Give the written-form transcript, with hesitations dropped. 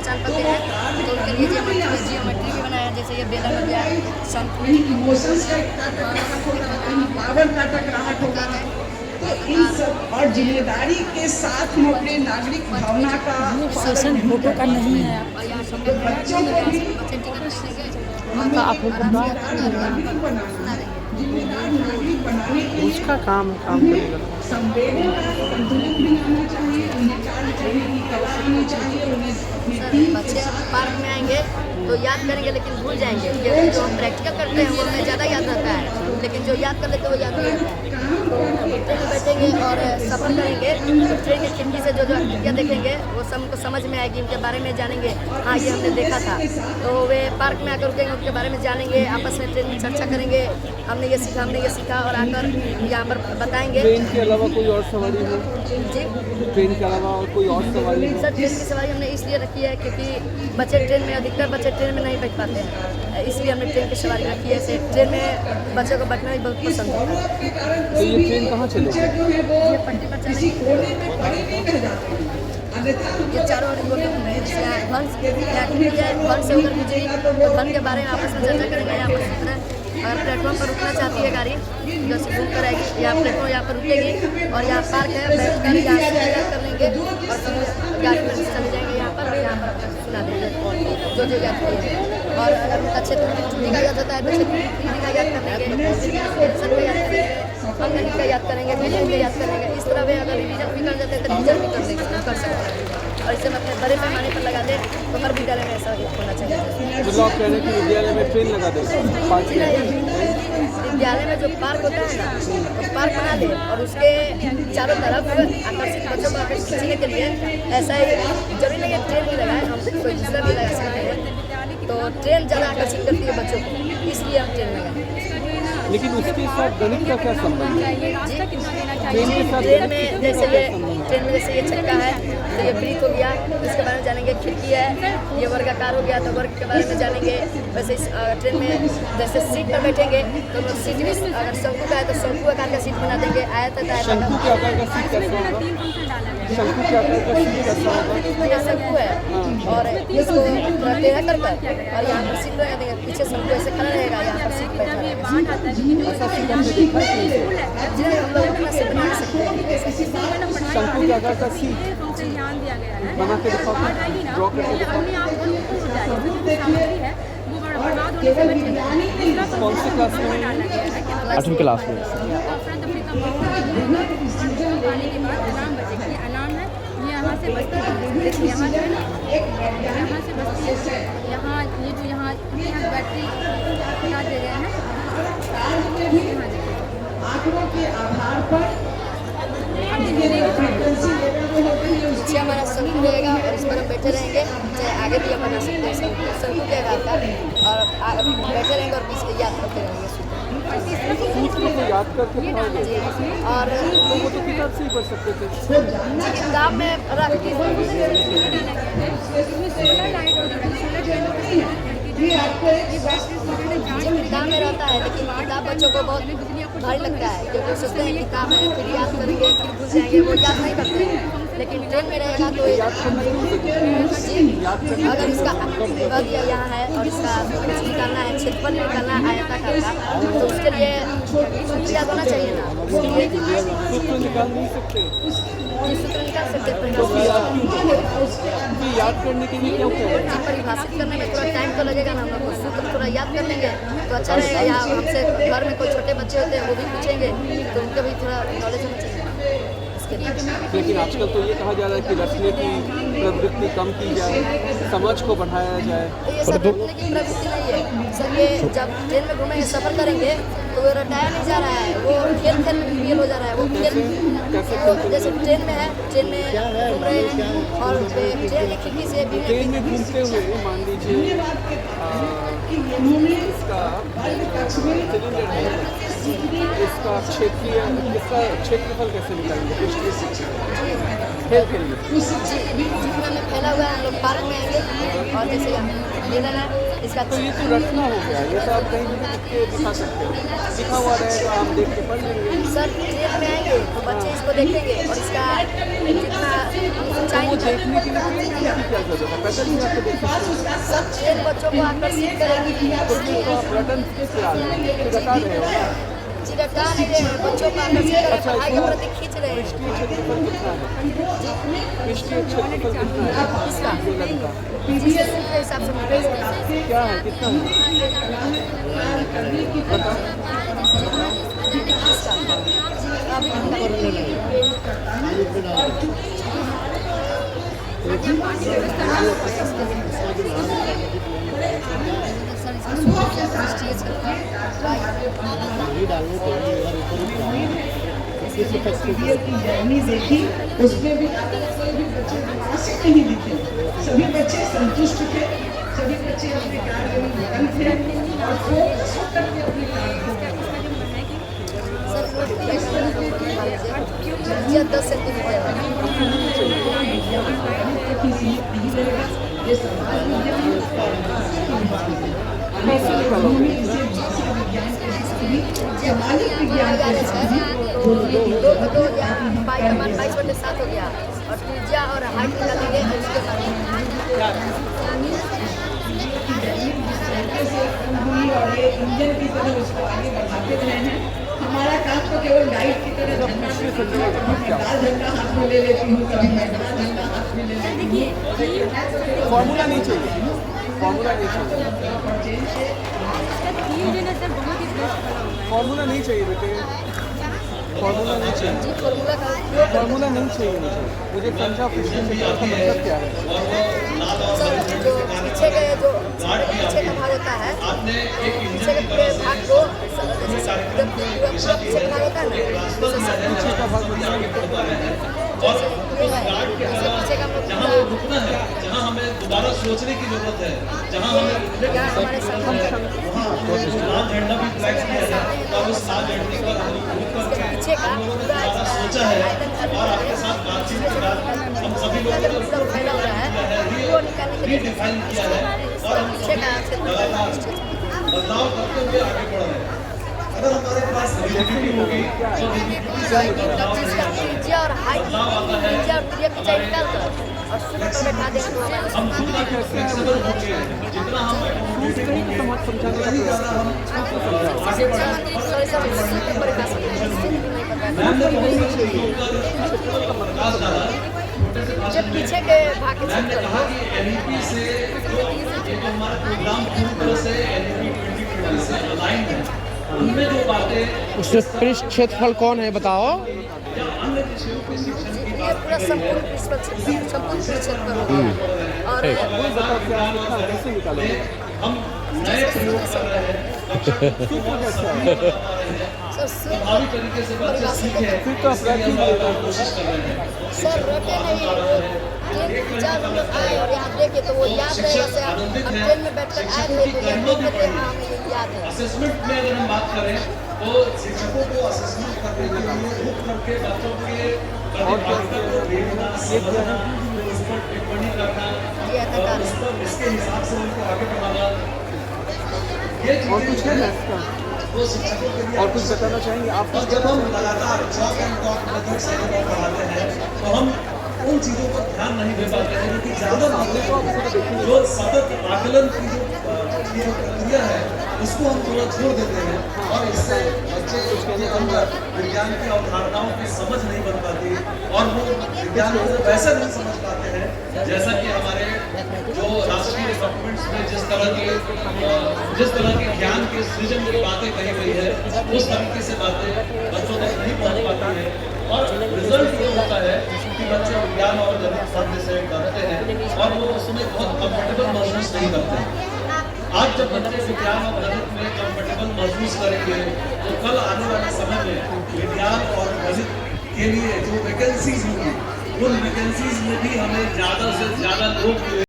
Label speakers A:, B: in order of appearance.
A: पहचान पत्र है, तो उनके लिए जियोमेट्री भी बनाया, जैसे ये बेलन हो गया, शंकु
B: पावर का टकराहट होगा। तो इन सब और जिम्मेदारी के साथ हम अपने नागरिक भावना का
C: शासन फोटो का नहीं है
B: बच्चों को भी जिम्मेदार नागरिक बनाने के लिए
D: उसका काम है, काम करेगा।
B: संवेदना का संतुलन भी आना चाहिए, उन्हें कार्य करने की कला आनी चाहिए, उन्हें अपनी टीम के
A: बच्चे
B: साथ
A: पार्क में आएंगे तो याद करेंगे लेकिन भूल जाएंगे। ये जो हम प्रैक्टिकल करते हैं वो हमें ज़्यादा याद रहता है, लेकिन जो याद कर लेते हैं वो याद नहीं रहता है। तो ट्रेन में बैठेंगे और सफ़र करेंगे तो ट्रेन की खिड़की से जो जो एक्टिविटियाँ देखेंगे वो सब उनको समझ में आएगी, उनके बारे में जानेंगे। हाँ, ये हमने देखा था, तो वे पार्क में आकर रुकेंगे, उनके बारे में जानेंगे, आपस में ट्रेन में चर्चा करेंगे, हमने ये सीखा और आकर यहाँ पर बताएंगे।
D: ट्रेन के अलावा कोई और सवारी हो?
A: जी
D: ट्रेन के अलावा और कोई और सवारी हो?
A: सर, ट्रेन की सवारी हमने इसलिए रखी है क्योंकि बच्चे ट्रेन में, अधिकतर बच्चे ट्रेन में नहीं बैठ पाते हैं, इसलिए हमने ट्रेन की सवारी रखी है। ट्रेन में बच्चों को बैठना भी बहुत पसंद है।
D: तो ये ट्रेन कहाँ चलेगी?
A: ये पट्टी पर चलेगी, ये चारों ओर गोल घूम रहे हैं। यहाँ वन से उधर गुजरी तो वन के बारे में आपस में चर्चा करेंगे। यहाँ पर अगर प्लेटफॉर्म पर रुकना चाहती है गाड़ी, जैसे घूम कर आएगी, यहाँ प्लेटफॉर्म यहाँ पर रुकेगी और यहाँ पार्क है, बैठ कर यहाँ से कर लेंगे और फिर गाड़ी में चले जाएंगे यहाँ पर सुना देंगे जो याद करेंगे। और अगर उनका क्षेत्र में छुट्टी का याद होता है तो क्षेत्र का याद कर लेंगे, अंगनी का याद करेंगे, बिजली का याद करेंगे। इस तरह वे अगर रिविजन भी कर जाते हैं तो रिविजन भी कर सकते हैं। और इसे अपने बड़े पैमाने पर लगा दें तो हर विद्यालय में ऐसा होना चाहिए।
D: मतलब आप कह रहे हैं कि विद्यालय में ट्रेन लगा दें?
A: विद्यालय में जो पार्क होता है ना, तो पार्क बना दे और उसके चारों तरफ आकर्षित बच्चों को आकर्षित खींचने के लिए ऐसा ही जरूरी नहीं है ट्रेन भी लगाए, हम कोई दूसरा भी लगा सकते हैं। तो ट्रेन ज़्यादा आकर्षित करती है बच्चों को, इसलिए हम ट्रेन लगाए।
D: लेकिन उसके साथ गणित का क्या संबंध है?
A: ट्रेन में जैसे ये छक्का है तो ये ब्रीथ हो गया, इसके बारे में जानेंगे। खिड़की है, ये वर्गाकार हो गया तो वर्ग के बारे में जानेंगे। वैसे ट्रेन में जैसे सीट पर बैठेंगे तो सीट में अगर शंकु का है तो शंकु आकार का सीट बना देंगे।
D: शंकु के आकार का सीट कैसा होगा? शंकु के आकार का सीट कैसा होगा?
A: ये शंकु है और इसको टेढ़ा कर और यहाँ पर सीट लगा देंगे, पीछे शंकु ऐसे खड़ा रहेगा, यहाँ पर सीट बैठा रहेगा।
D: ऐसा सीट हमने देखा है कहीं?
A: जिन्हें हम लोग अपना से बना सकते हैं।
D: शंकु के आकार का सीट बना के दिखाओ, ड्रॉ करके दिखाओ। कौन सी क्लास में? 8वीं क्लास में।
E: यहाँ से बस्ती यहाँ जो है ना, यहाँ से बस्ती यहाँ ये जो यहाँ बैटरी लगा दे रहे हैं।
B: आंकड़ों के आधार पर
A: पीछे हमारा शंकु रहेगा और इस पर हम बैठे रहेंगे, चाहे आगे भी हम बना सकते हैं शंकु के आकार का, और बैठे रहेंगे और पीछे याद करते रहेंगे।
D: सूत्र को याद करके पढ़ाओगे?
A: और
D: तो वो तो किताब से ही पढ़ सकते थे।
A: किताब में रख के किताब में रहता है, लेकिन किताब बच्चों को बहुत भारी लगता है क्योंकि सोचते हैं किताब है, फिर याद करेंगे, फिर भूल जाएंगे, वो याद नहीं करते हैं। लेकिन ट्रेन में रहेगा तो अगर इसका पद यहाँ है और इसका निकालना है, क्षेत्रफल निकालना है आयताकार का, तो उसके लिए सूत्र याद होना चाहिए ना।
D: सूत्र निकाल नहीं सकते?
A: सूत्र निकाल सकते हैं,
D: याद करने के लिए क्या करें?
A: परिभाषित करने में थोड़ा टाइम तो लगेगा ना, हम लोग सूत्र थोड़ा याद कर लेंगे तो अच्छा रहेगा। या हमसे घर में कोई छोटे बच्चे होते हैं वो भी पूछेंगे तो उनका भी थोड़ा नॉलेज होना चाहिए।
D: लेकिन आजकल तो ये कहा जा रहा है कि रटने की प्रवृत्ति कम की जाए, समझ को बढ़ाया जाए।
A: तो ये सब रटने की प्रवृत्ति नहीं है सर। ये जब ट्रेन में घूमेंगे, सफ़र करेंगे तो वो रटाया नहीं जा रहा है, वो खेल में फेल हो जा रहा है। वो खेल जैसे ट्रेन में है, ट्रेन में घूम रहे हैं और ट्रेन की खिड़की से भी
D: ट्रेन में घूमते हुए मान लीजिए इसका इसका क्षेत्रफल कैसे निकालेंगे? खेल खेलिए।
A: जितना में फैला हुआ है, हम लोग पार्क में आएंगे और जैसे बेलन है इसका
D: तो ये तो रटना हो गया, ये तो आप कहीं भी लिख के दिखा सकते हो, लिखा हुआ रहेगा, हम देख के पढ़ लेंगे।
A: सर ट्रेन में आएंगे तो बच्चे इसको देखेंगे और इसका जितना
D: वो
A: ऊंचाई
D: देखने के लिए ट्रेन की क्या जरूरत है, पैदल ही आके देख सकते हो।
A: सब ट्रेन बच्चों को आकर्षित करेगी।
D: तो ये तो आप रटन किस रहा है, रटा रहे हो ना।
A: चिरका नहीं रहे हैं, बच्चों को आकर्षित कर
D: अच्छा,
A: पढ़ाई के प्रति खींच रहे हैं।
D: पृष्ठीय क्षेत्रफल कितना है, पृष्ठीय क्षेत्रफल कितना है
A: इसका
D: बेलन का,
A: CCC के हिसाब से मैं भेज देंगे।
D: क्या है, कितना है बताओ।
B: शेक्सपियर की जर्नी देखी, उसमें भी कोई भी बच्चे से नहीं दिखे, सभी बच्चे संतुष्ट थे, सभी बच्चे अपने कार्य में मगन थे और फोकस होकर के अपने कार्य को कर रहे थे।
A: या 10 सेंटीमीटर
B: ये समाज विज्ञान सामाजिक विज्ञान
A: तो या 22/7 हो गया और त्रिज्या और हाइट निकालेंगे उसके
B: और ये इंजन की तरह उसको आगे बढ़ाते रहे हैं। हमारा काम तो केवल गाइड की तरह लाल झंडा हाथ में ले लेती हूँ, कभी मैं बड़ा झंडा हाथ में ले लेती हूँ।
D: फॉर्मूला नहीं चाहिए, फॉर्मूला नहीं चाहिए, फॉर्मूला नहीं चाहिए बेटे, फॉर्मूला नहीं चाहिए,
A: फॉर्मूला का उपयोग
D: फॉर्मूला नहीं चाहिए मुझे समझा पृष्ठीय क्षेत्रफल का मतलब क्या है।
A: सर जो पीछे का भाग होता है, पीछे के पूरे भाग को जब पूरा पीछे का भाग होता है ना,
D: पीछे का भाग मतलब
A: पीछे का
F: रुकना है, जहाँ हमें दोबारा सोचने की जरूरत है, जहाँ हमें
A: क्या हमारे संगठन
F: लाल झंडा भी फ्लैग किया है और उस लाल झंडे पर
A: पीछे का पूरा
F: सोचा है और आपके साथ बातचीत के बाद हम सभी लोगों ने
A: पूरा फैला हुआ है वो निकालने के लिए
F: डिफाइन किया है और हम
A: पीछे का क्षेत्र
F: बदलाव करते हुए आगे बढ़ रहे हैं। अगर हमारे पास रिलेटिविटी होगी
A: जिसका त्रिज्या और हाइट त्रिज्या और त्रिज्या की चाहे निकाल कर और शून्य पर बैठा देंगे तो हमारा
F: हम जितना फ्लेक्सिबल होंगे, जितना हम
D: समझाने का
A: जब पीछे के भाग के क्षेत्र
F: कहा कि एनईपी से ये जो हमारा प्रोग्राम पूरी तरह से एनईपी 2020 से अलाइन है, उनमें जो बातें
G: उसमें पृष्ठ क्षेत्रफल कौन है बताओ।
F: या अन्य विषयों के शिक्षण की
A: ये पूरा संपूर्ण क्षेत्र होगा और
D: कैसे निकालेंगे,
F: हम नए प्रयोग कर रहे हैं। प्रभावी तरीके से बच्चे सीखे,
D: फिर तो आप रट ही लेगा।
F: कोशिश कर रहे हैं।
A: सर रटे नहीं ट्रेन चार हम लोग आए और यहाँ देखे तो वो याद रहेगा सर। अब ट्रेन में बैठकर आए थे तो यहाँ देख कर हाँ हमें ये याद है।
F: असेसमेंट में अगर हम बात करें तो शिक्षकों को असेसमेंट करने के लिए रुक करके बच्चों के प्रतिभागिता को देखना, समझना, उस पर टिप्पणी करना और उस पर इसके हिसाब से उनको आगे बढ़ाना, ये
D: और कुछ है ना इसका,
F: वो शिक्षकों के लिए
D: और कुछ बताना चाहेंगे आप।
F: और जब हम लगातार चॉक एंड टॉक मेथड से पढ़ाते हैं तो हम उन चीज़ों पर ध्यान नहीं दे पाते हैं, क्योंकि ज़्यादा मात्रा जो सतत आकलन की जो प्रक्रिया है उसको हम थोड़ा छोड़ देते हैं और इससे बच्चे के अंदर विज्ञान की अवधारणाओं की समझ नहीं बन पाती और वो विज्ञान को वैसा नहीं समझ पाते हैं जैसा कि हमारे जो राष्ट्रीय डॉक्यूमेंट्स में जिस तरह के ज्ञान के सृजन की बातें कही गई है उस तरीके से बातें बच्चों तक नहीं पहुंच पाती है और रिजल्ट ये होता है कि बच्चे विज्ञान और गणित पढ़ने से डरते हैं और वो उसमें बहुत कंफर्टेबल महसूस नहीं करते। आज जब बच्चे विज्ञान और गणित में कंफर्टेबल महसूस करेंगे तो कल आने वाले समय में विज्ञान और गणित के लिए जो वैकेंसीज होंगी उन वैकेंसीज में भी हमें ज़्यादा से ज़्यादा लोग